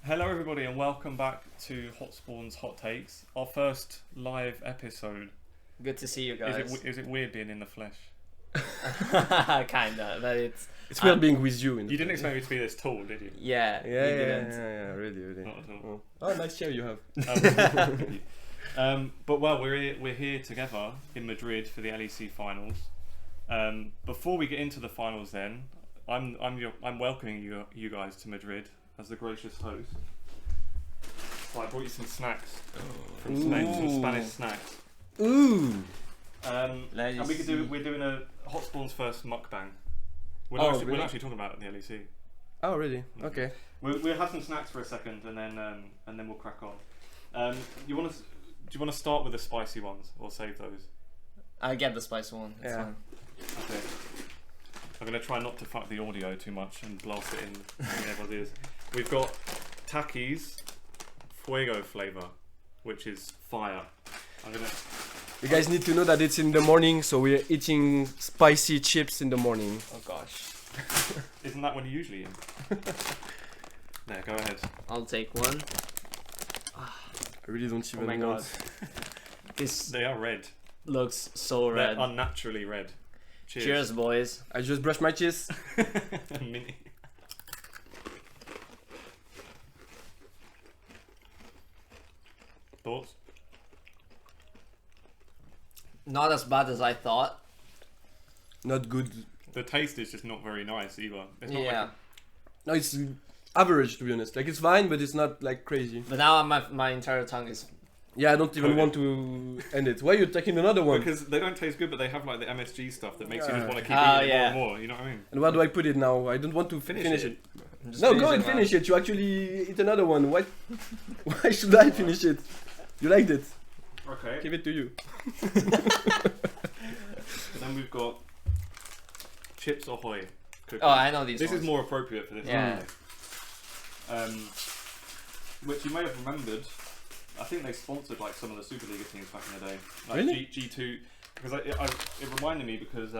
Hello everybody and welcome back to Hot Spawn's Hot Takes, our first live episode. Good to see you guys. Is it weird being in the flesh? Kinda, but it's weird being with you. You didn't expect me to be this tall, did you? yeah, Yeah, really. Not at all. Oh, nice chair you have. But well, we're here together in Madrid for the LEC Finals. Before we get into the finals, then I'm welcoming you guys to Madrid as the gracious host. So I brought you some snacks from Spain, some Spanish snacks. Ooh. And we're doing a Hot Spawn's first mukbang. We're actually talking about the LEC. Oh, really? Okay. We'll have some snacks for a second, and then we'll crack on. Do you want to start with the spicy ones, or save those? I get the spice one. It's fine. Okay. I'm gonna try not to fuck the audio too much and blast it in everyone's ears. We've got Takis Fuego flavor, which is fire. You guys need to know that it's in the morning, so we're eating spicy chips in the morning. Oh gosh. Isn't that when you usually eat? There, go ahead. I'll take one. I really don't even Oh my know. god. This They are red. looks so red. They're unnaturally red. Cheers, boys. I just brushed my teeth. Mini. Thoughts? Not as bad as I thought. Not good. The taste is just not very nice either. It's not Yeah. No, it's average to be honest. Like it's fine, but it's not like crazy. But now my entire tongue is. Yeah, I don't even Okay. want to end it. Why are you taking another one? because they don't taste good, but they have like the MSG stuff that makes you just want to keep Ah, eating yeah. more and more. You know what I mean? And where do I put it now? I don't want to finish it. Just No, finish go it, and man. finish it. You actually eat another one. Why? Why should I finish it? You liked it. Okay. Give it to you. Then we've got Chips Ahoy cookies. Oh, I know these. This ones. is more appropriate for this. Yeah. Um, which you may have remembered. I think they sponsored like some of the Superliga teams back in the day, like Really? G2. Because it reminded me because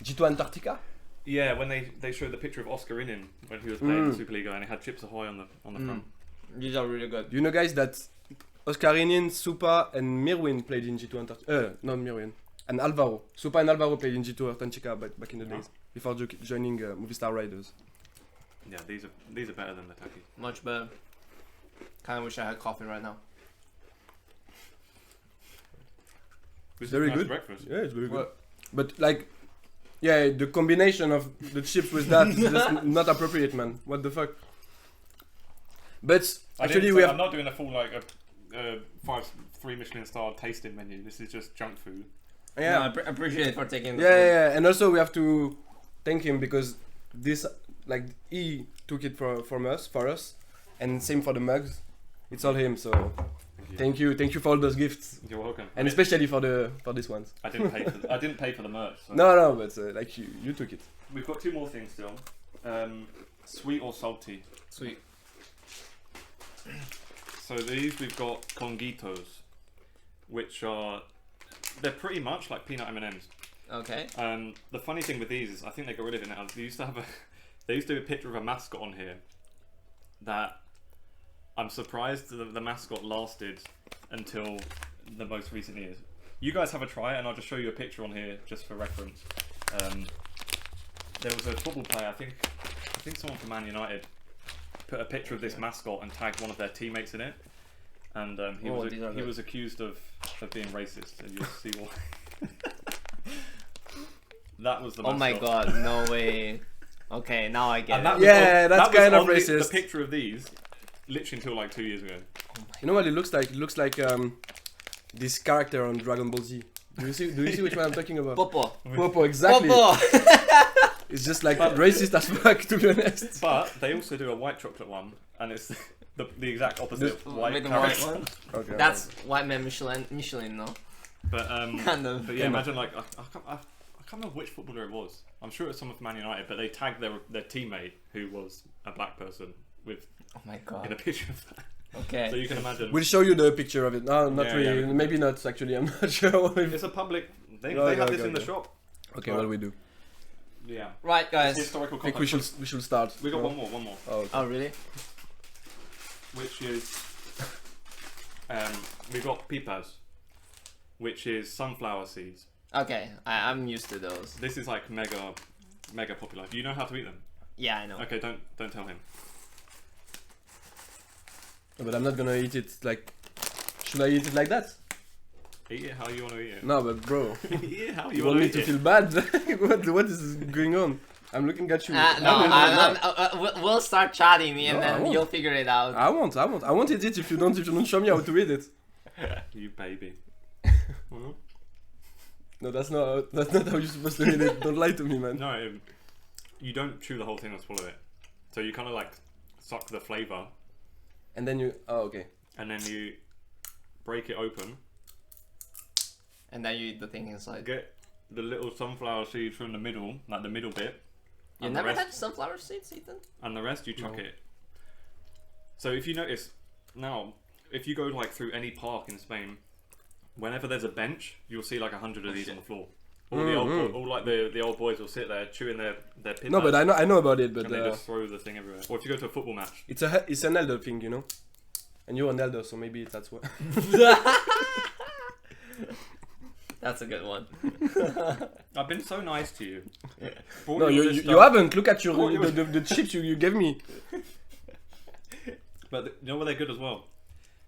G2 Antarctica? yeah, when they showed the picture of Oscar Inin when he was playing in the Superliga and he had Chips Ahoy on the front. These are really good. Do you know, guys, that Oscar Inin, Supa, and Mirwin played in G2 Antarctica? Not Mirwin. And Alvaro. Supa and Alvaro played in G2 Antarctica back in the days, before joining Movistar Riders. Yeah, these are better than the Taki. Much better. Kind of wish I had coffee right now. This Very is a nice good. breakfast. Yeah, it's very good. But, like, yeah, the combination of the chips with that is just not appropriate, man. What the fuck? But, actually, we have... I'm not doing a full like a 3 Michelin star tasting menu. This is just junk food. Yeah, I appreciate it for taking. Yeah, and also we have to thank him because this, like, he took it for us, and same for the mugs. It's all him, so thank you for all those gifts, You're welcome. and especially for this ones. I didn't pay for the merch. So. No, but like you took it. We've got 2 more things still. Sweet or salty. Sweet. So these we've got conguitos, which they're pretty much like peanut M&Ms. Okay. The funny thing with these is I think they got rid of it now. They used to have a picture of a mascot on here that I'm surprised the mascot lasted until the most recent years. You guys have a try and I'll just show you a picture on here just for reference. There was a football player, I think someone from Man United put a picture of this mascot and tagged one of their teammates in it, and he was accused of being racist, and you'll see why. That was the mascot. Oh my god, no way. Okay, now I get And it. that was Yeah, that's that was kind of on racist. The picture of these, literally until like 2 years ago. You know what it looks like? It looks like this character on Dragon Ball Z. Do you see which one I'm talking about? Popo. Exactly. Popo. It's just like racist as fuck, to be honest. But they also do a white chocolate one, and it's the exact opposite of white With the carrot. white one. Okay. That's white man Michelin, no? But Kind of. but yeah, imagine like I can't remember which footballer it was. I'm sure it's someone from Man United, but they tagged their teammate who was a black person with Oh my in a god. picture of that. Okay. So you can imagine. We'll show you the picture of it. No, not Yeah, really. yeah. Maybe not actually. I'm not sure. It's a public. They Okay, have this okay, in the okay. shop. Okay, what do we do? Yeah. Right, guys. Historical I think context. we should start. We got No? one more. Oh, okay. Oh, really? which is we've got pipas, which is sunflower seeds. Okay, I'm used to those. This is like mega popular. Do you know how to eat them? Yeah, I know. Okay, don't tell him. But I'm not gonna eat it like. Should I eat it like that? Eat it how you want to eat it. No, but bro, Eat it how you you want want me to to eat feel bad? what is going on? I'm looking at you. No, we'll start chatting and No, I then won't. you'll figure it out. I won't eat it if you don't show me how to eat it. it. You baby. No, that's not how you're supposed to eat it. Don't lie to me, man. No, you don't chew the whole thing or swallow it. So you kind of like suck the flavor, And then you. Oh, okay. and then you break it open. And then you eat the thing inside. Get the little sunflower seeds from the middle, like the middle bit. You and never the rest, had sunflower seeds, Ethan? And the rest you chuck No. it. So if you notice now, if you go like through any park in Spain, whenever there's a bench, you'll see like 100 of these on the floor. All the all like the old boys will sit there chewing their pipas. No, but I know about it. But and they just throw the thing everywhere. Or if you go to a football match, it's an elder thing, you know. And you're an elder, so maybe that's why. That's a good one. I've been so nice to you. No, you haven't. Look at the chips you gave me. But you know what they're good as well?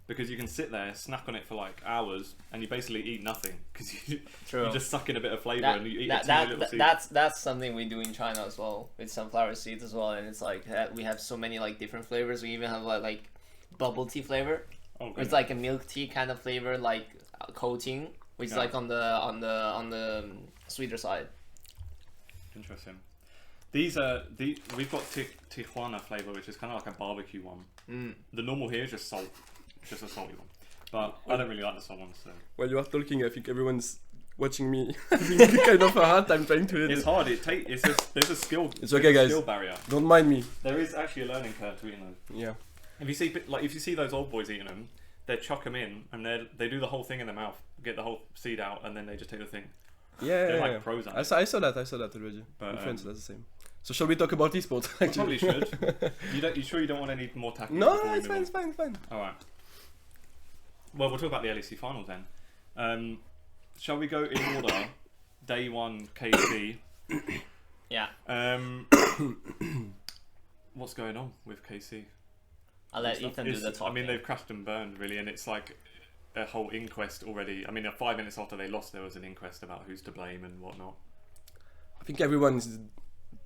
Because you can sit there, snack on it for like hours, and you basically eat nothing because you just suck in a bit of flavor and you eat a tiny little seed. That's something we do in China as well with sunflower seeds as well, and it's like we have so many like different flavors. We even have like bubble tea flavor. Oh, It's like a milk tea kind of flavor, like coating, which is like on the sweeter side. Interesting. We've got Tijuana flavor, which is kind of like a barbecue one. The normal here is just salt, just a salty one. But I don't really like the salt ones. So. While you are talking, I think everyone's watching me having kind of a hard time trying to eat it. It's hard. There's a skill. It's okay, guys. Skill barrier. Don't mind me. There is actually a learning curve to eating those. Yeah. If you see those old boys eating them, they chuck them in and they do the whole thing in their mouth, get the whole seed out, and then they just take the thing. Yeah. They're like pros at it. I saw that already. But, In France, that's the same. So shall we talk about esports? Actually, Probably should. You sure you don't want any more tactics? No, before we it's move fine, on? it's fine. All right. Well, we'll talk about the LEC Finals then. Shall we go in order? Day 1, KC. Yeah. What's going on with KC? I'll let Ethan do the talking. I mean, they've crashed and burned really, and it's like a whole inquest already. I mean, 5 minutes after they lost, there was an inquest about who's to blame and whatnot. I think everyone is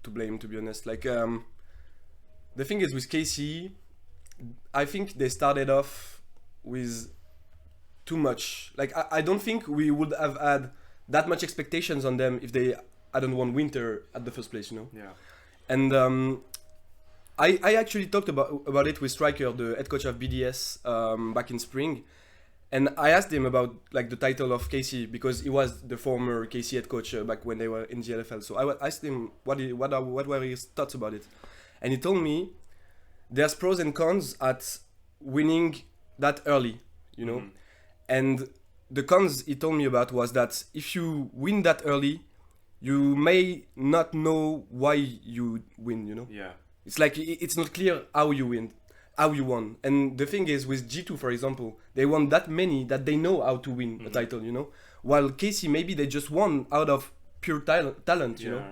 to blame, to be honest. Like, the thing is with KC, I think they started off with too much. Like, I don't think we would have had that much expectations on them if they hadn't won Winter at the first place, you know? Yeah. And I actually talked about it with Striker, the head coach of BDS, back in spring. And I asked him about like the title of KC because he was the former KC head coach back when they were in GLFL. So I asked him what were his thoughts about it, and he told me there's pros and cons at winning that early, you know. And the cons he told me about was that if you win that early, you may not know why you win, you know. Yeah. It's like it's not clear how you win. How you won. And the thing is with G2 for example, they won that many that they know how to win a title, you know, while KC maybe they just won out of pure talent, you know.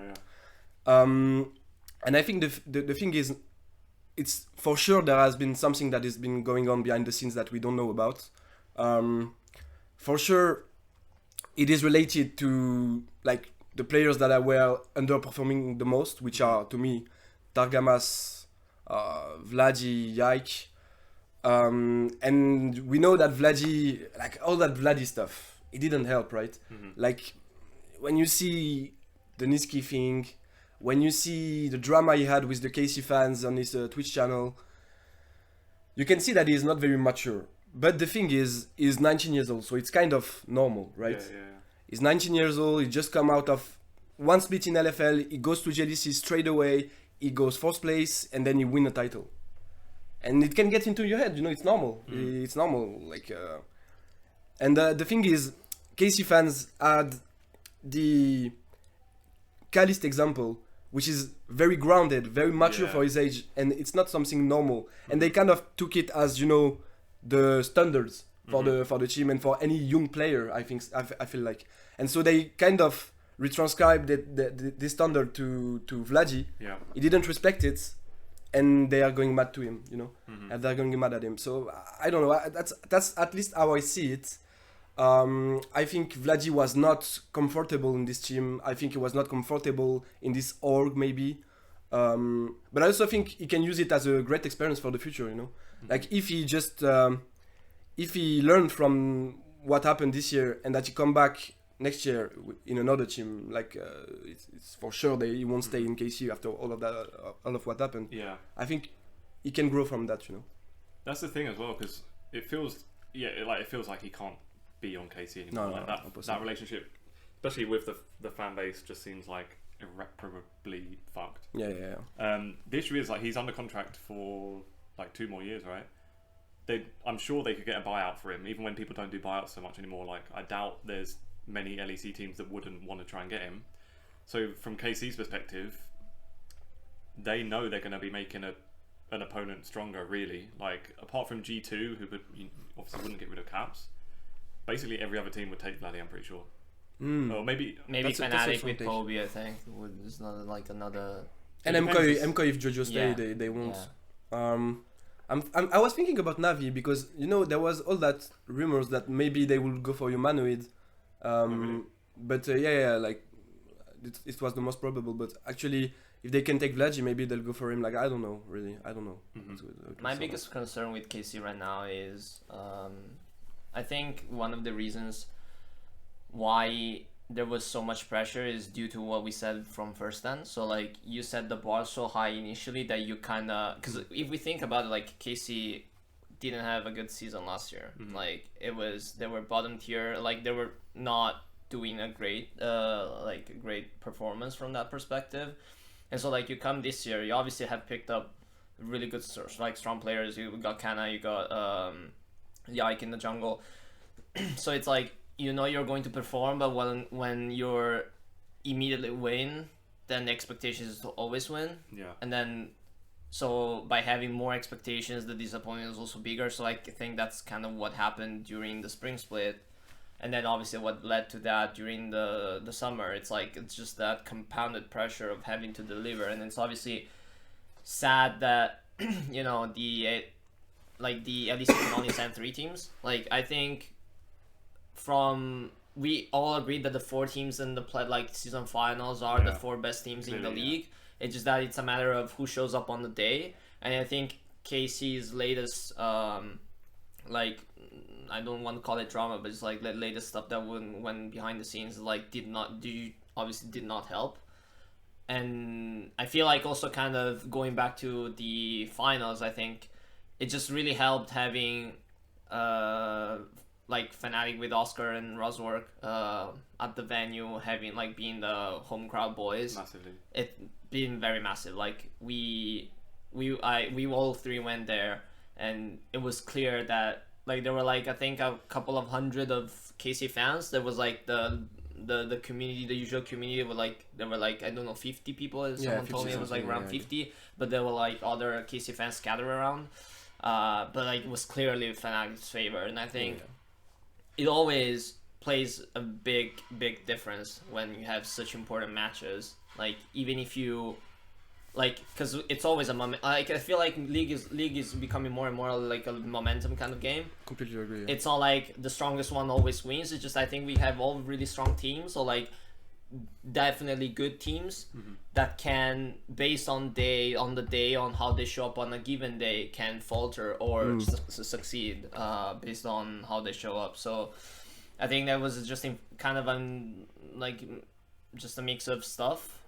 And I think the thing is, it's for sure there has been something that has been going on behind the scenes that we don't know about. For sure it is related to like the players that were underperforming the most, which are to me Targamas, Vladi, Yike, and we know that Vladi, like all that Vladi stuff, it didn't help, right? Like when you see the Niski thing, when you see the drama he had with the KC fans on his Twitch channel, you can see that he's not very mature. But the thing is, he's 19 years old, so it's kind of normal, right? Yeah. He's 19 years old, he just come out of one split in LFL, he goes to JDC straight away, he goes 4th place, and then he win a title. And it can get into your head, you know, it's normal. It's normal, like... And the thing is, KC fans had the Calist example, which is very grounded, very mature Yeah. for his age, and it's not something normal. And they kind of took it as the standards for the team and for any young player. I feel like, and so they kind of retranscribed this standard to Vladi. Yeah. He didn't respect it, and they are going mad to him, Mm-hmm. and they're going mad at him. So I don't know. That's at least how I see it. I think Vladi was not comfortable in this team. I think he was not comfortable in this org, maybe. But I also think he can use it as a great experience for the future. Like if he just if he learned from what happened this year and that he come back next year in another team, like it's for sure that he won't stay in KC after all of that, all of what happened. Yeah. I think he can grow from that. That's the thing as well, because it feels like he can't be on KC anymore. No, like not that possible. relationship, especially with the fan base, just seems like irreparably fucked. Yeah. The issue is like he's under contract for like 2 more years, right? I'm sure they could get a buyout for him, even when people don't do buyouts so much anymore. Like I doubt there's many LEC teams that wouldn't want to try and get him. So from KC's perspective, they know they're going to be making an opponent stronger, really. Like apart from G2, who obviously wouldn't get rid of Caps, basically every other team would take Vladdy, I'm pretty sure. Or maybe Maybe That's a Fnatic with take. Kobe, I think. It's not like another. And It depends. MKOI, if Jojo stay, Yeah. they won't. Yeah. I was thinking about Navi because there was all that rumors that maybe they will go for humanoid, really? but like it was the most probable. But actually, if they can take Vladi, maybe they'll go for him. Like I don't know, really, I don't know. Mhm. My biggest concern with KC right now is, I think one of the reasons why there was so much pressure is due to what we said from first then. So like you set the bar so high initially that you kind of, because if we think about it, like KC didn't have a good season last year. Mhm. Like they were bottom tier, like they were not doing a great great performance from that perspective. And so like you come this year, you obviously have picked up really good like strong players. You got Kana, you got Yike in the jungle. So it's like you're going to perform, but when you're immediately win, then the expectation is to always win. Yeah. And then so by having more expectations, the disappointment is also bigger. So I think that's kind of what happened during the spring split. And then obviously what led to that during the summer, it's just that compounded pressure of having to deliver. And it's obviously sad that the LEC can only send 3 teams. Like I think we all agreed that the 4 teams in the season finals are the Yeah. 4 best teams in the Clearly, yeah. league. It's just that it's a matter of who shows up on the day. And I think KC's latest I don't want to call it drama, but it's like the latest stuff that went behind the scenes obviously did not help. And I feel like also kind of going back to the finals, I think it just really helped having Fnatic with Oscar and Roswork at the venue, having being the home crowd boys. Massively. It been very massive. Like we all 3 went there, and it was clear that there were I think a couple of hundred of KC fans. There was the community, the usual community, there were I don't know 50 people. As someone told me it was around 50, but there were other KC fans scattered around. But it was clearly Fnatic's favor, and I think it always plays a big difference when you have such important matches. Even if you because it's always a moment. I feel like league is becoming more and more like a momentum kind of game. Completely agree. Yeah. It's not like the strongest one always wins. It's just I think we have all really strong teams, or definitely good teams that can, based on the day on how they show up on a given day, can falter or succeed based on how they show up. So I think that was just kind of just a mix of stuff.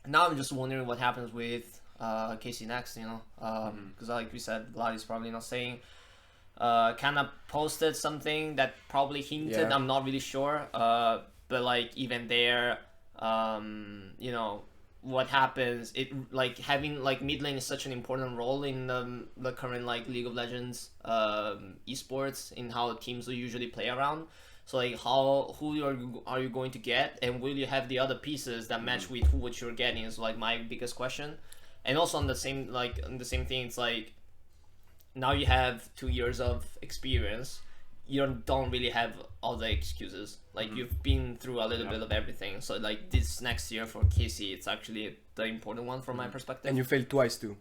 Now I'm just wondering what happens with KC next, because like we said, Vlad is probably not saying. Kind of posted something that probably hinted. Yeah. I'm not really sure. But even there, what happens? It having mid lane is such an important role in the current League of Legends esports, in how teams will usually play around. So like who are you going to get, and will you have the other pieces that match with what you're getting is like my biggest question. And also on the same thing, it's like now you have 2 years of experience. You don't really have all the excuses. Like you've been through a little bit of everything. So like this next year for KC, it's actually the important one from my perspective. And you failed twice too.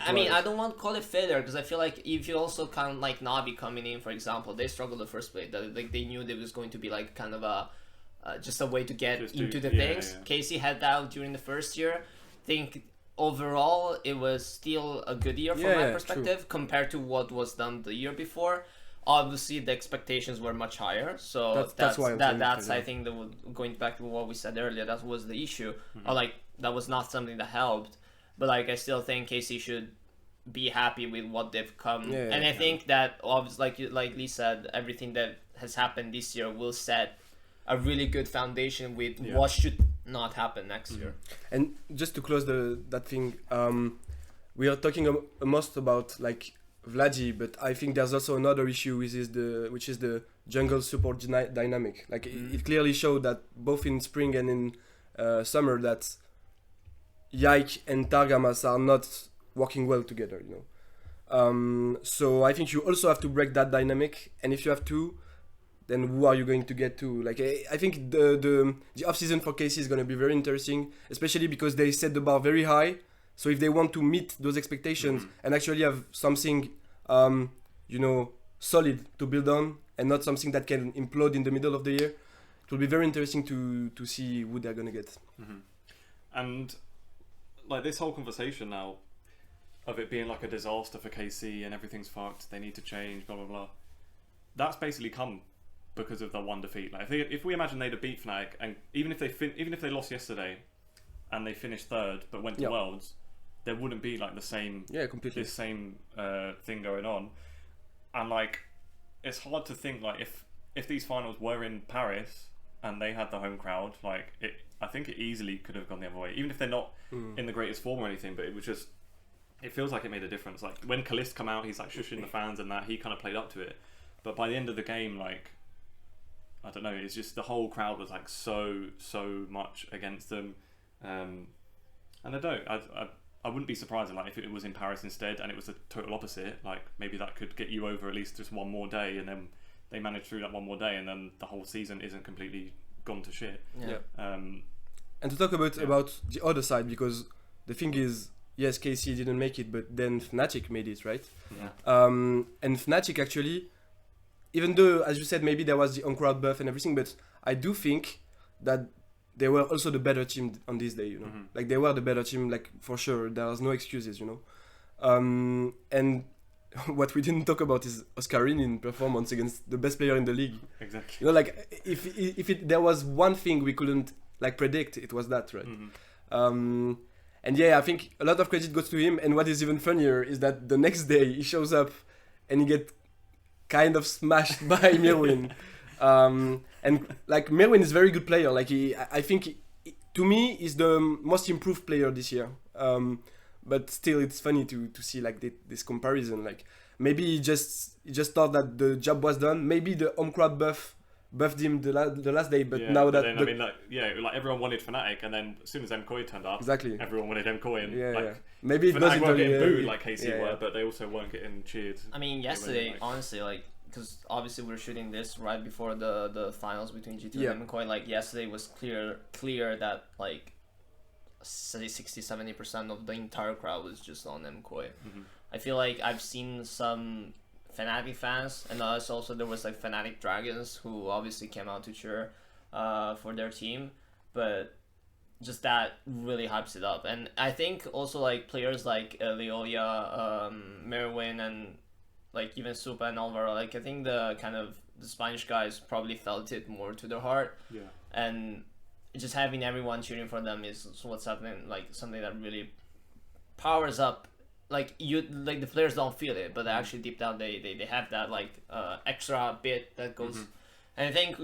I mean, I don't want to call it failure because I feel like if you also count like Navi coming in, for example, they struggled the first play. Like they knew there was going to be like kind of a just a way to get into the things. Yeah. KC had that during the first year. I think overall it was still a good year from my perspective compared to what was done the year before. Obviously, the expectations were much higher, so that's why I think going back to what we said earlier, that was the issue. Or like that was not something that helped, but like I still think KC should be happy with what they've come, and I think that obviously, like Lee said, everything that has happened this year will set a really good foundation with what should not happen next year. And just to close that thing, we are talking most about like Vladi, but I think there's also another issue which is the jungle support dynamic. Like it clearly showed that both in spring and in summer that Yike and Targamas are not working well together, you know. So I think you also have to break that dynamic, and if you have to, then who are you going to get to? Like I think the off season for KC is going to be very interesting, especially because they set the bar very high. So if they want to meet those expectations and actually have something, you know, solid to build on, and not something that can implode in the middle of the year, it will be very interesting to see who they're gonna get. And like this whole conversation now of it being like a disaster for KC and everything's fucked, they need to change, blah blah blah. That's basically come because of the one defeat. Like if we imagine they'd have beat Fnatic, and even if they lost yesterday and they finished third but went to Worlds, there wouldn't be like the same this same thing going on. And like it's hard to think like if these finals were in Paris and they had the home crowd, like I think it easily could have gone the other way, even if they're not in the greatest form or anything. But it feels like it made a difference. Like when Kalist come out, he's like shushing the fans and that, he kind of played up to it. But by the end of the game, like I don't know, it's just the whole crowd was like so much against them. And I wouldn't be surprised like if it was in Paris instead and it was the total opposite. Like maybe that could get you over at least just one more day, and then they manage through that one more day, and then the whole season isn't completely gone to shit. And to talk about the other side, because the thing is, yes, KC didn't make it, but then Fnatic made it, right? And Fnatic actually, even though as you said maybe there was the on-crowd buff and everything, but I do think that they were also the better team on this day, you know. Like they were the better team, like for sure. There was no excuses, you know. And what we didn't talk about is Oscarini's performance against the best player in the league. Exactly. You know, like if there was one thing we couldn't like predict, it was that, right? And I think a lot of credit goes to him. And what is even funnier is that the next day he shows up and he gets kind of smashed by Mirwin. And like Merwin is a very good player. Like I think to me he's the most improved player this year. But still, it's funny to see like this comparison. Like maybe he just thought that the job was done. Maybe the home crowd buffed him the last day. But now that then, I mean, like everyone wanted Fnatic, and then as soon as MKOI turned up, everyone wanted MKOI. And maybe it Fnatic weren't getting booed like KC were, but they also weren't getting cheered. I mean, yesterday, honestly, like. Because obviously we're shooting this right before the finals between G2 and MKOI. Like yesterday was clear that like 60-70% of the entire crowd was just on MKOI. I feel like I've seen some Fnatic fans, and also there was like Fnatic Dragons who obviously came out to cheer for their team, but just that really hypes it up. And I think also like players like Leolia, Merwin, and like even Supa and Alvaro, like I think the Spanish guys probably felt it more to their heart. And just having everyone cheering for them is what's happening, like something that really powers up. Like the players don't feel it, but actually deep down they have that like extra bit that goes. And I think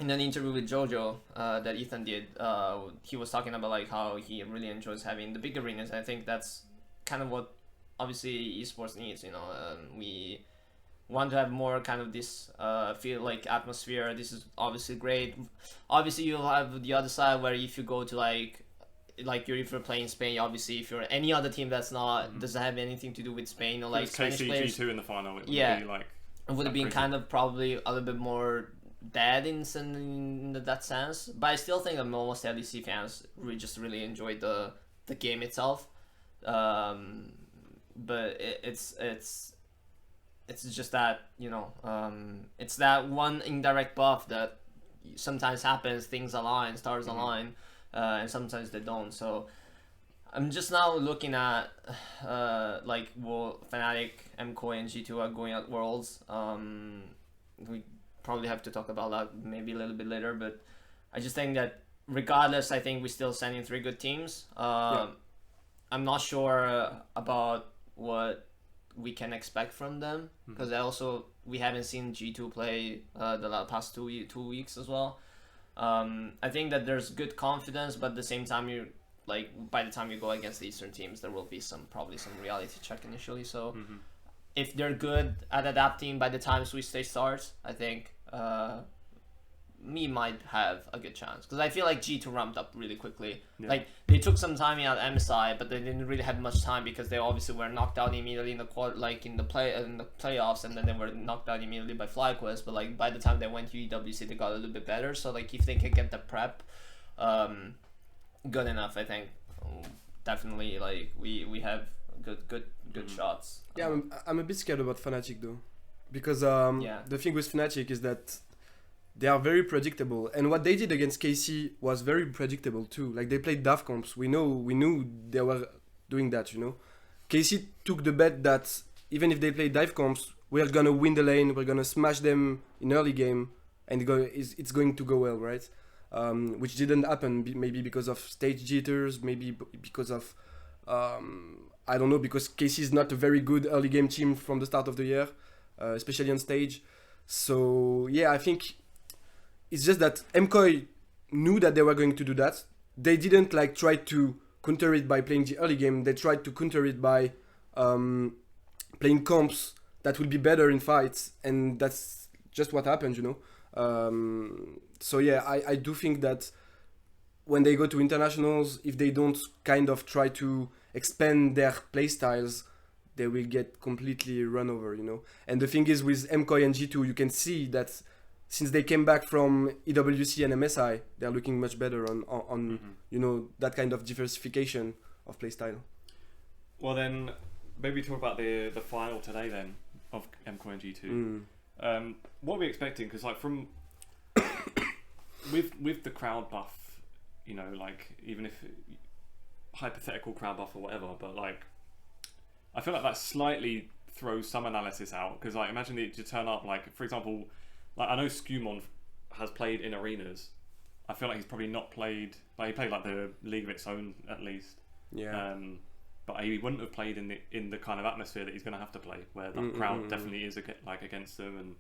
in an interview with Jojo that Ethan did, he was talking about like how he really enjoys having the big arenas. And I think that's kind of what obviously esports needs. You know, we want to have more kind of this feel like atmosphere. This is obviously great. Obviously, you'll have the other side where if you go to like if you're playing Spain, obviously if you're any other team that's not doesn't have anything to do with Spain or like Spanish players, KC G2 in the final. It would be like it would have been kind of probably a little bit more dead in that sense. But I still think that most LEC fans just really enjoyed the game itself. But it's just that, you know, it's that one indirect buff that sometimes happens. Things align, stars align, and sometimes they don't. So I'm just now looking at like Fnatic, MKOI, and G2 are going at Worlds. We probably have to talk about that maybe a little bit later, but I just think that regardless, I think we're still sending 3 good teams. I'm not sure about what we can expect from them, because we haven't seen G2 play the past 2 weeks as well. I think that there's good confidence, but at the same time, by the time you go against the Eastern teams, there will be probably some reality check initially. So if they're good at adapting by the time Swiss stage starts, I think me might have a good chance, because I feel like G2 ramped up really quickly. Like they took some time at MSI, but they didn't really have much time because they obviously were knocked out immediately in the playoffs, and then they were knocked out immediately by FlyQuest. But like by the time they went to EWC, they got a little bit better. So like if they can get the prep good enough, I think definitely like we have good shots. Yeah, I'm a bit scared about Fnatic though, because the thing with Fnatic is that they are very predictable, and what they did against KC was very predictable too. Like they played DAF comps. We knew they were doing that, you know. KC took the bet that even if they play dive comps, we're gonna win the lane, we're gonna smash them in early game, and it's going to go well, right? Which didn't happen, maybe because of stage jitters, maybe because of I don't know, because KC is not a very good early game team from the start of the year, especially on stage. So yeah, I think it's just that MKOI knew that they were going to do that. They didn't like try to counter it by playing the early game. They tried to counter it by playing comps that will be better in fights, and that's just what happened, you know. So yeah, I do think that when they go to internationals, if they don't kind of try to expand their playstyles, they will get completely run over, you know. And the thing is, with MKOI and G2, you can see that since they came back from EWC and MSI, they're looking much better on you know, that kind of diversification of playstyle. Well, then maybe talk about the final today then of MKOI and G2. What are we expecting? Because like from with the crowd buff, you know, like even if hypothetical crowd buff or whatever, but like I feel like that slightly throws some analysis out, because like imagine it to turn up, like for example, like I know Skumon has played in arenas. I feel like he's probably not played, like he played like the league of its own at least. Yeah. But he wouldn't have played in the kind of atmosphere that he's going to have to play, where the crowd definitely is against them.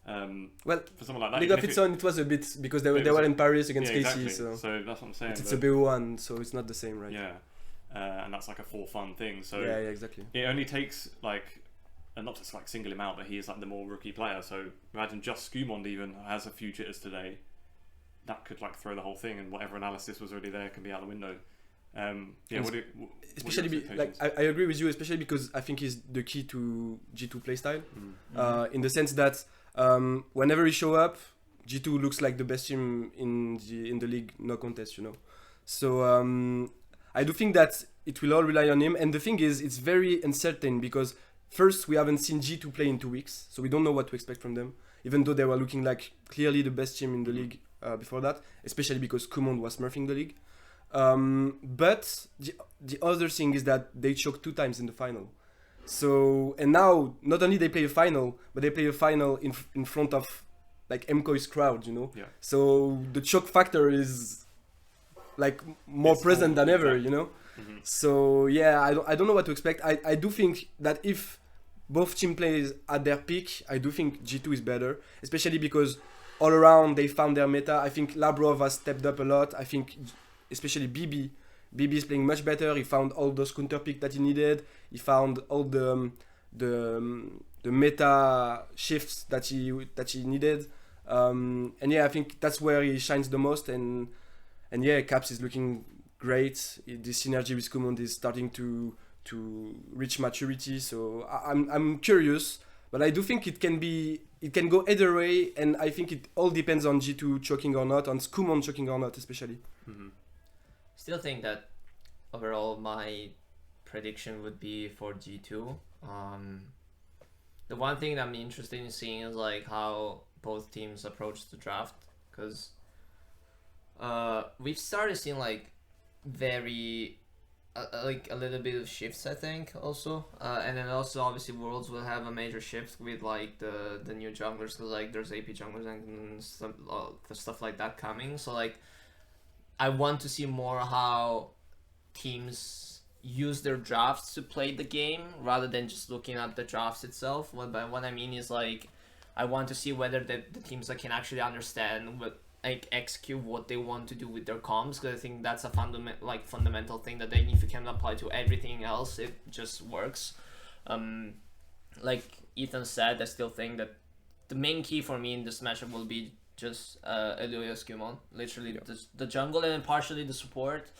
And well, for someone like that, league of its own, it was a bit because they were in Paris against KC, exactly. so that's what I'm saying. It's a BO1, so it's not the same, right? Yeah, and that's like a for fun thing. So yeah, exactly. It only takes like. And not to like single him out, but he is like the more rookie player. So imagine just Skumond even has a few jitters today. That could like throw the whole thing, and whatever analysis was already there can be out the window. Especially I agree with you, especially because I think he's the key to G2 playstyle. In the sense that whenever he show up, G2 looks like the best team in the league, no contest, you know. So I do think that it will all rely on him. And the thing is, it's very uncertain because first, we haven't seen G2 play in 2 weeks, so we don't know what to expect from them, even though they were looking like clearly the best team in the league before that, especially because Kumon was smurfing the league. But the other thing is that they choked 2 times in the final. So, and now, not only they play a final, but they play a final in front of like MKOI's crowd, you know? Yeah. So the choke factor is like more present than ever, you know? So yeah, I don't know what to expect. I do think that if both team plays at their peak, I do think G2 is better, especially because all around they found their meta. I think Labrov has stepped up a lot. I think especially BB is playing much better. He found all those counter pick that he needed. He found all the the meta shifts that he needed. And yeah, I think that's where he shines the most. And yeah, Caps is looking great. The synergy with Kumund is starting to reach maturity. So I'm curious, but I do think it can go either way, and I think it all depends on G2 choking or not, on Kumund choking or not, especially. Mm-hmm. Still think that overall my prediction would be for G2. The one thing that I'm interested in seeing is like how both teams approach the draft, because we've started seeing like very like a little bit of shifts, I think, also, and then also obviously Worlds will have a major shift with like the new junglers, because like there's AP junglers and stuff like that coming. So like I want to see more how teams use their drafts to play the game rather than just looking at the drafts itself. What I mean is like I want to see whether the teams that can actually understand what, like, execute what they want to do with their comms, because I think that's a fundamental thing that then if you can apply to everything else, it just works. Like Ethan said, I still think that the main key for me in this matchup will be just Eliolia Skimon, literally the jungle and partially the support.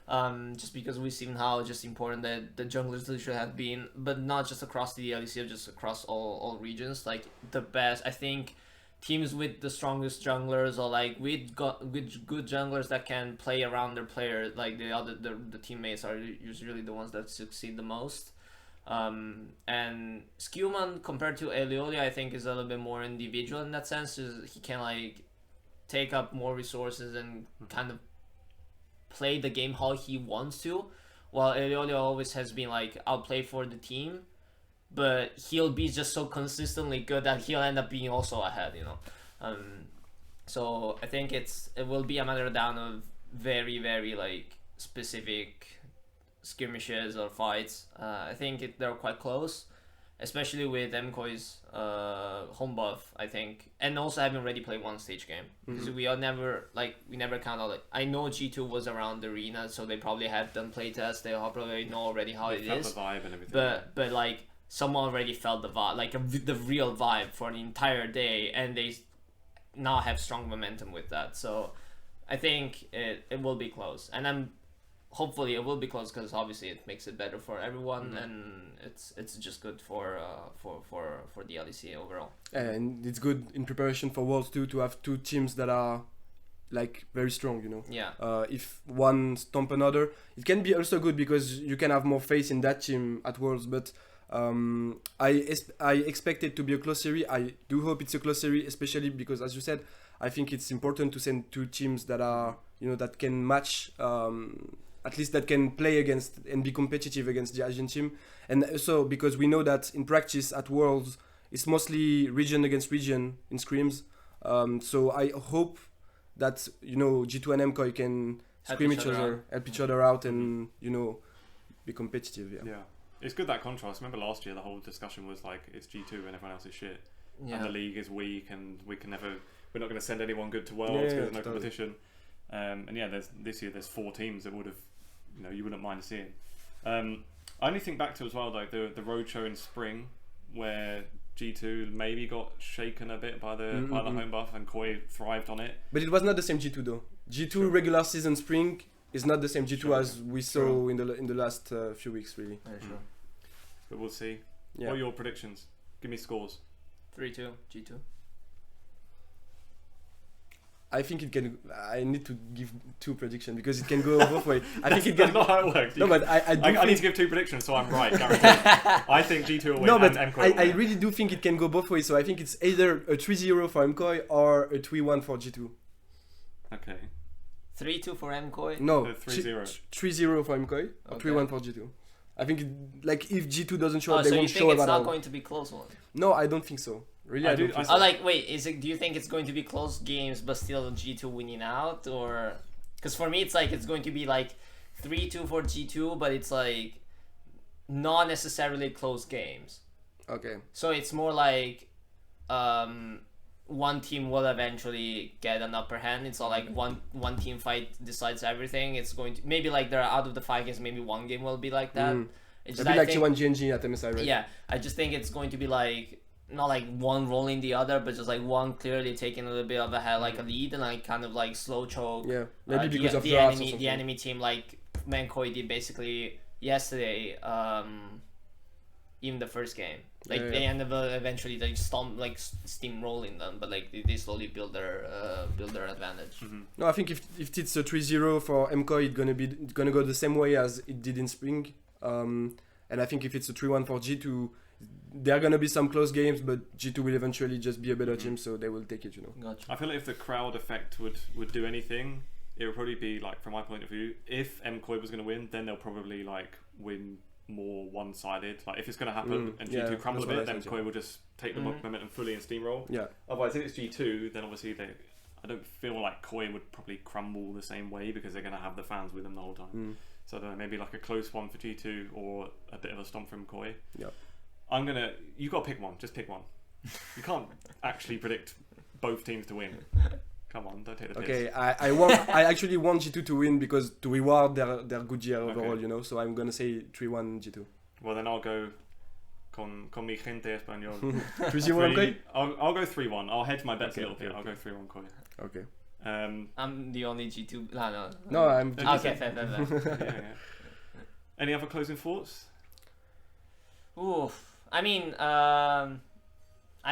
Just because we've seen how just important that the junglers literally have been, but not just across the LEC, just across all regions. Like the best, I think, teams with the strongest junglers, or like with good junglers that can play around their player, like the teammates are usually the ones that succeed the most. And Skewman compared to Eliolia, I think, is a little bit more individual in that sense. He can like take up more resources and kind of play the game how he wants to, while Eliolia always has been like, I'll play for the team, but he'll be just so consistently good that he'll end up being also ahead, you know. So I think it will be a matter down of very, very like specific skirmishes or fights. I think they're quite close, especially with MKOI's home buff, I think, and also having already played one stage game. Because we never count out. Like, I know G2 was around the arena, so they probably have done playtests. They probably know already how it is. The vibe and everything. But like someone already felt the vibe, like the real vibe for the entire day, and they now have strong momentum with that. So I think it will be close, and hopefully it will be close, because obviously it makes it better for everyone, and it's just good for the LEC overall. And it's good in preparation for Worlds 2 to have two teams that are like very strong, you know. Yeah. If one stomp another, it can be also good because you can have more faith in that team at Worlds. But I expect it to be a close series. I do hope it's a close series, especially because, as you said, I think it's important to send two teams that are, you know, that can match. At least that can play against and be competitive against the Asian team. And also because we know that in practice at Worlds, it's mostly region against region in scrims. So I hope that, you know, G2 and MKOI can scrim each other, help each other out, and, you know, be competitive. Yeah. It's good, that contrast. Remember last year the whole discussion was like, it's G2 and everyone else is shit. And the league is weak, and we're not going to send anyone good to Worlds because there's no competition. And yeah, this year there's 4 teams that would have, you know, you wouldn't mind seeing. I only think back to as well, like the roadshow in spring, where G2 maybe got shaken a bit by the home buff, and KOI thrived on it. But it was not the same G2 though. G2 regular season spring is not the same G2 as we saw in the last few weeks, really. Sure. But we'll see. What are your predictions? Give me scores. 3-2 G2. I think it can. I need to give 2 predictions because it can go both ways. I think it can. That's not how it works. No, but I need to give 2 predictions, so I'm right. Guaranteed. I think G2 will win. No, but and MKOI will I win. really do think it can go both ways. So I think it's either a 3-0 for MKOI or a 3-1 for G2. Okay. 3-2 for MKOI. No, 3-0. 3-0 for MKOI or 3-1 for G2. I think like if G2 doesn't show up, so they you won't think show up it's at not all. going to be close one? No, I don't think so. Really, I don't think so. Oh, like, wait, do you think it's going to be close games but still G2 winning out? Or because for me it's like it's going to be like 3-2 for G2, but it's like not necessarily close games. Okay. So it's more like one team will eventually get an upper hand. It's not like one team fight decides everything. It's going to maybe like there are out of the 5 games, maybe one game will be like that. It's A just, bit I like think, T1 GNG at MSI, right? yeah, I just think it's going to be like not like one rolling the other, but just like one clearly taking a little bit of a lead and like kind of like slow choke. Yeah, maybe because of the drafts or enemy, something. the enemy team like MKOI did basically yesterday. In the first game, like Yeah, they end up eventually like steamrolling them, but like they slowly build their advantage. No, I think if it's a 3-0 for MKOI, it's gonna go the same way as it did in spring. And I think if it's a 3-1 for G2, there are gonna be some close games, but G2 will eventually just be a better team, so they will take it. Gotcha. I feel like if the crowd effect would do anything, it would probably be like, from my point of view, if MKOI was going to win, then they'll probably like win more one-sided. Like if it's going to happen and G2 crumble a bit, then MKOI will just take the momentum fully and steamroll. Yeah. Otherwise, if it's G2, then obviously I don't feel like KOI would probably crumble the same way because they're going to have the fans with them the whole time. So I don't know, maybe like a close one for G2 or a bit of a stomp from KOI. Yeah. You got to pick one. Just pick one. You can't actually predict both teams to win. Come on, don't take the piss. Okay, I actually want G2 to win because to reward their good year overall, so I'm gonna say 3-1 G2. Well, then I'll go con mi gente español. 3-0 MKOI? I'll go 3-1. I'll hedge my bets a little bit. I'll go 3-1 KOI. Okay. I'm the only G2. No. No, I'm G2. Okay, fair. Yeah. Any other closing thoughts? Oof. I mean, I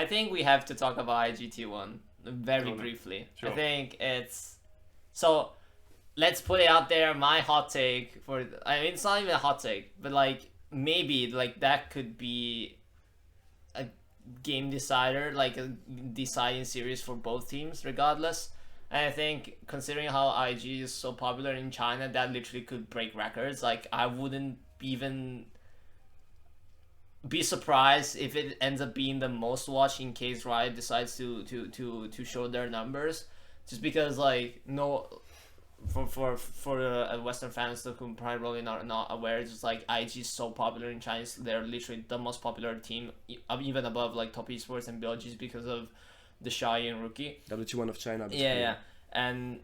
think we have to talk about IGT1 very briefly. Sure. I think so. Let's put it out there. My hot take it's not even a hot take, but like maybe like that could be a game decider, like a deciding series for both teams, regardless. And I think considering how IG is so popular in China, that literally could break records. Like I wouldn't even be surprised if it ends up being the most watched in case Riot decides to show their numbers, just because like for Western fans who probably not aware, it's just like IG is so popular in China. They're literally the most popular team, even above like Top Esports and BLGs because of the Shy and Rookie. WT1 of China. Yeah, and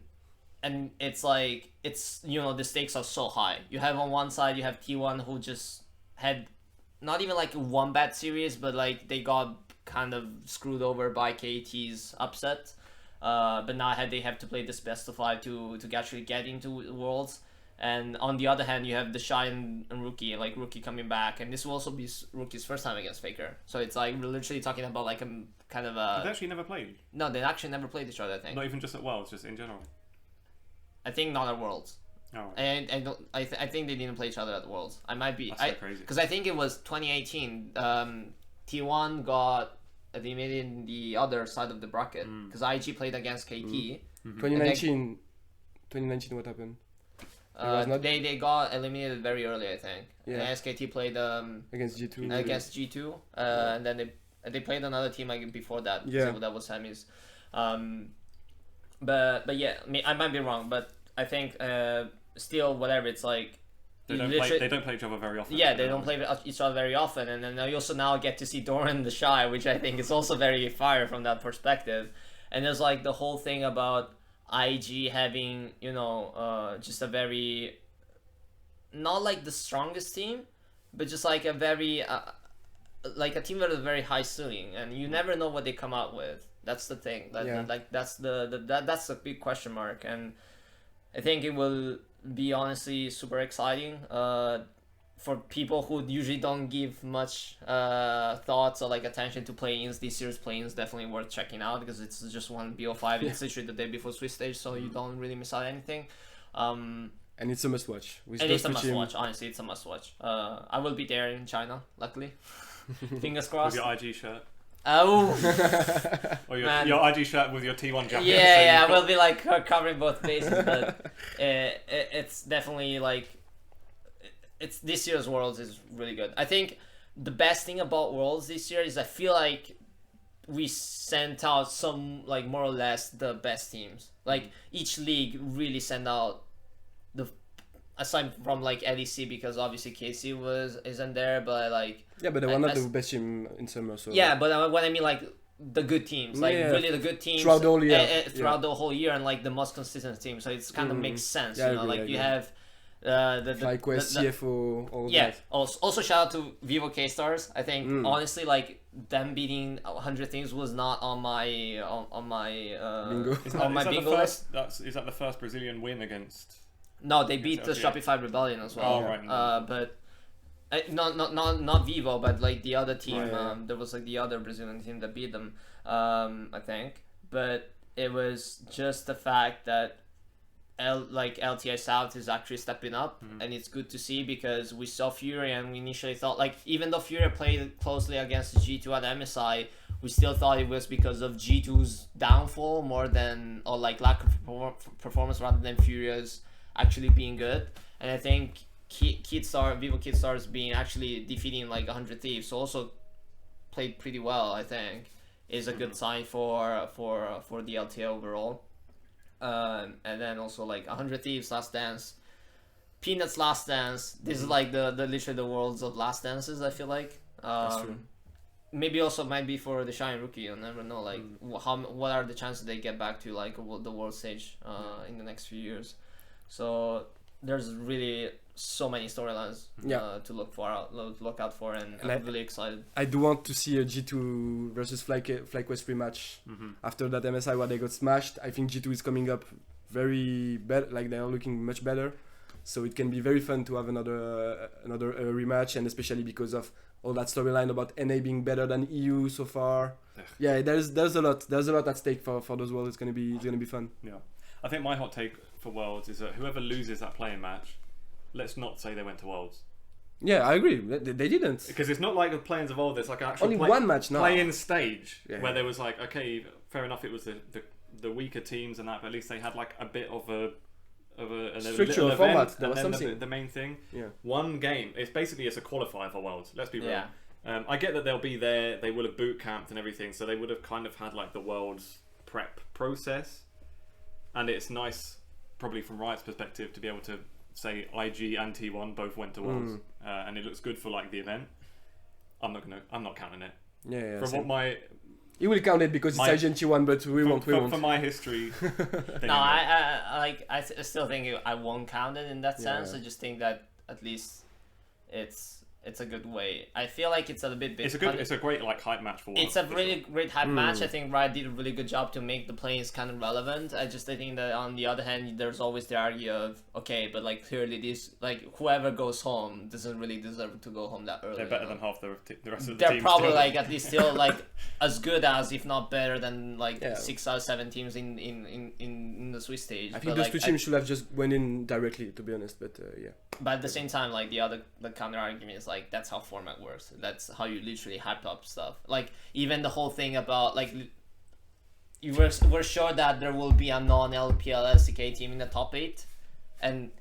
it's like the stakes are so high. You have on one side you have T1 who just had not even like one bad series, but like they got kind of screwed over by KT's upset. But now they have to play this best of 5 to actually get into Worlds. And on the other hand, you have the Shy and Rookie, like Rookie coming back, and this will also be Rookie's first time against Faker. So it's like we're literally talking about like a kind of a. They actually never played. No, they actually never played each other. I think. Not even just at Worlds, just in general. I think not at Worlds. Oh. And I think they didn't play each other at Worlds. I might be. That's so crazy. Because I think it was 2018. T1 got eliminated in the other side of the bracket because IG played against KT. 2019, what happened? They got eliminated very early, I think. Yeah. And SKT played Against G2. against G2, and then they played another team like before that. Yeah. So that was semis. But yeah, I might be wrong, but I think still whatever. It's like They don't play each other very often. yeah, they don't play each other very often, and then you also now get to see Doran the Shy, which I think is also very fire from that perspective. And there's like the whole thing about IG having just a very not like the strongest team, but just like a very like a team with a very high ceiling, and you never know what they come out with. That's the thing. That's the big question mark, and I think it will be honestly super exciting for people who usually don't give much thoughts or like attention to play-ins. This year's play-ins definitely worth checking out because it's just one BO5. It's literally the day before Swiss stage, so you don't really miss out anything. And it's a must-watch. And it's a must-watch. Honestly, it's a must-watch. I will be there in China, luckily. Fingers crossed. With your IG shirt. Oh. Or your IG shirt with your T1 jacket. Yeah, we'll be like covering both bases, but it's definitely like this year's Worlds is really good. I think the best thing about Worlds this year is I feel like we sent out some like more or less the best teams. Like each league really sent out aside from like LEC because obviously KC isn't there, but like but they were not the best team in summer. So yeah, but what I mean like the good teams, like really the good teams throughout the whole year, the whole year, and like the most consistent team. So it's kind of makes sense, like you have FlyQuest, CFO, all yeah. that. Also shout out to Vivo K Stars. I think honestly, like them beating 100 Thieves was not on my Bingo. on my bingo list. Is that the first Brazilian win against? No, they beat the LTA. Shopify Rebellion as well. Oh, right. But not Vivo, but like the other team. Right, yeah. There was like the other Brazilian team that beat them. I think, but it was just the fact that LTA South is actually stepping up, and it's good to see because we saw Fury and we initially thought like even though Fury played closely against G2 at MSI, we still thought it was because of G2's downfall more than or like lack of performance rather than Furia's actually being good. And I think Vivo Kidstars being actually defeating like 100 Thieves also played pretty well. I think is a good sign for the LTA overall. And then also like 100 Thieves, Last Dance, Peanuts, Last Dance. This is like the literally the worlds of Last Dances. I feel like. That's true. Maybe also might be for the Shine Rookie. You never know. Like what are the chances they get back to like the world stage in the next few years? So there's really so many storylines to look out for, and I'm really excited. I do want to see a G2 versus FlyQuest rematch after that MSI where they got smashed. I think G2 is coming up very better, like they are looking much better, so it can be very fun to have another rematch, and especially because of all that storyline about NA being better than EU so far. Yeah, there's a lot at stake for those worlds. It's gonna be fun. Yeah, I think my hot take for Worlds is that whoever loses that playing match, let's not say they went to Worlds. Yeah, I agree. They didn't. Because it's not like the play-ins of old. There's like an actual only one match now. Play-in stage where there was like, okay, fair enough. It was the weaker teams and that, but at least they had like a bit of a structural format. That was something. The main thing. Yeah. One game. It's a qualifier for Worlds. Let's be real. I get that they'll be there. They will have boot camped and everything, so they would have kind of had like the Worlds prep process, and it's nice, probably from Riot's perspective, to be able to say IG and T1 both went to Worlds, and it looks good for like the event. I'm not counting it. Yeah. From what my You will count it because it's IG and T1, but we won't. For my history. No, I still think I won't count it in that sense. I just think that at least it's a good way. I feel like it's a bit. It's a great like hype match for. It's a really great hype match. I think Riot did a really good job to make the plays kind of relevant. I think that on the other hand, there's always the argument of okay, but like clearly this like whoever goes home doesn't really deserve to go home that early. They're better than half the rest of the They're teams. probably still. like at least still like as good as, if not better than like 6 out of 7 teams in the Swiss stage. I think those two teams should have just went in directly, to be honest. But yeah. But at the same time, like the counter argument is like that's how format works. That's how you literally hype up stuff. Like even the whole thing about like we're sure that there will be a non-LPL LCK team in the top 8, and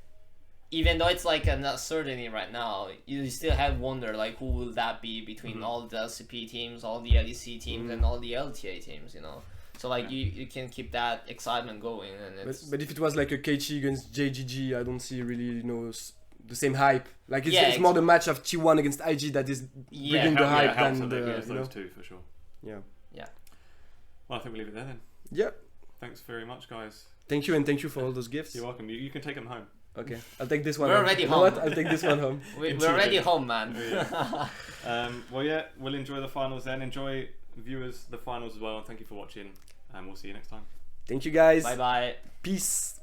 even though it's like a certainty right now, you still have wonder like who will that be between all the LCP teams, all the LEC teams, and all the LTA teams. You know. So like you can keep that excitement going, and it's... but if it was like a KG against JGG, I don't see really the same hype. Like it's more the match of T1 against IG that is bringing the hype than those two for sure. Yeah. Well, I think we'll leave it there then. Yeah. Thanks very much, guys. Thank you, and thank you for all those gifts. You're welcome. You can take them home. Okay, I'll take this one. We're home. already you know home. What? I'll take this one home. We're already home, man. Well, yeah, we'll enjoy the finals then. Enjoy, viewers, the finals as well. And thank you for watching, and we'll see you next time. Thank you, guys. Bye bye. Peace.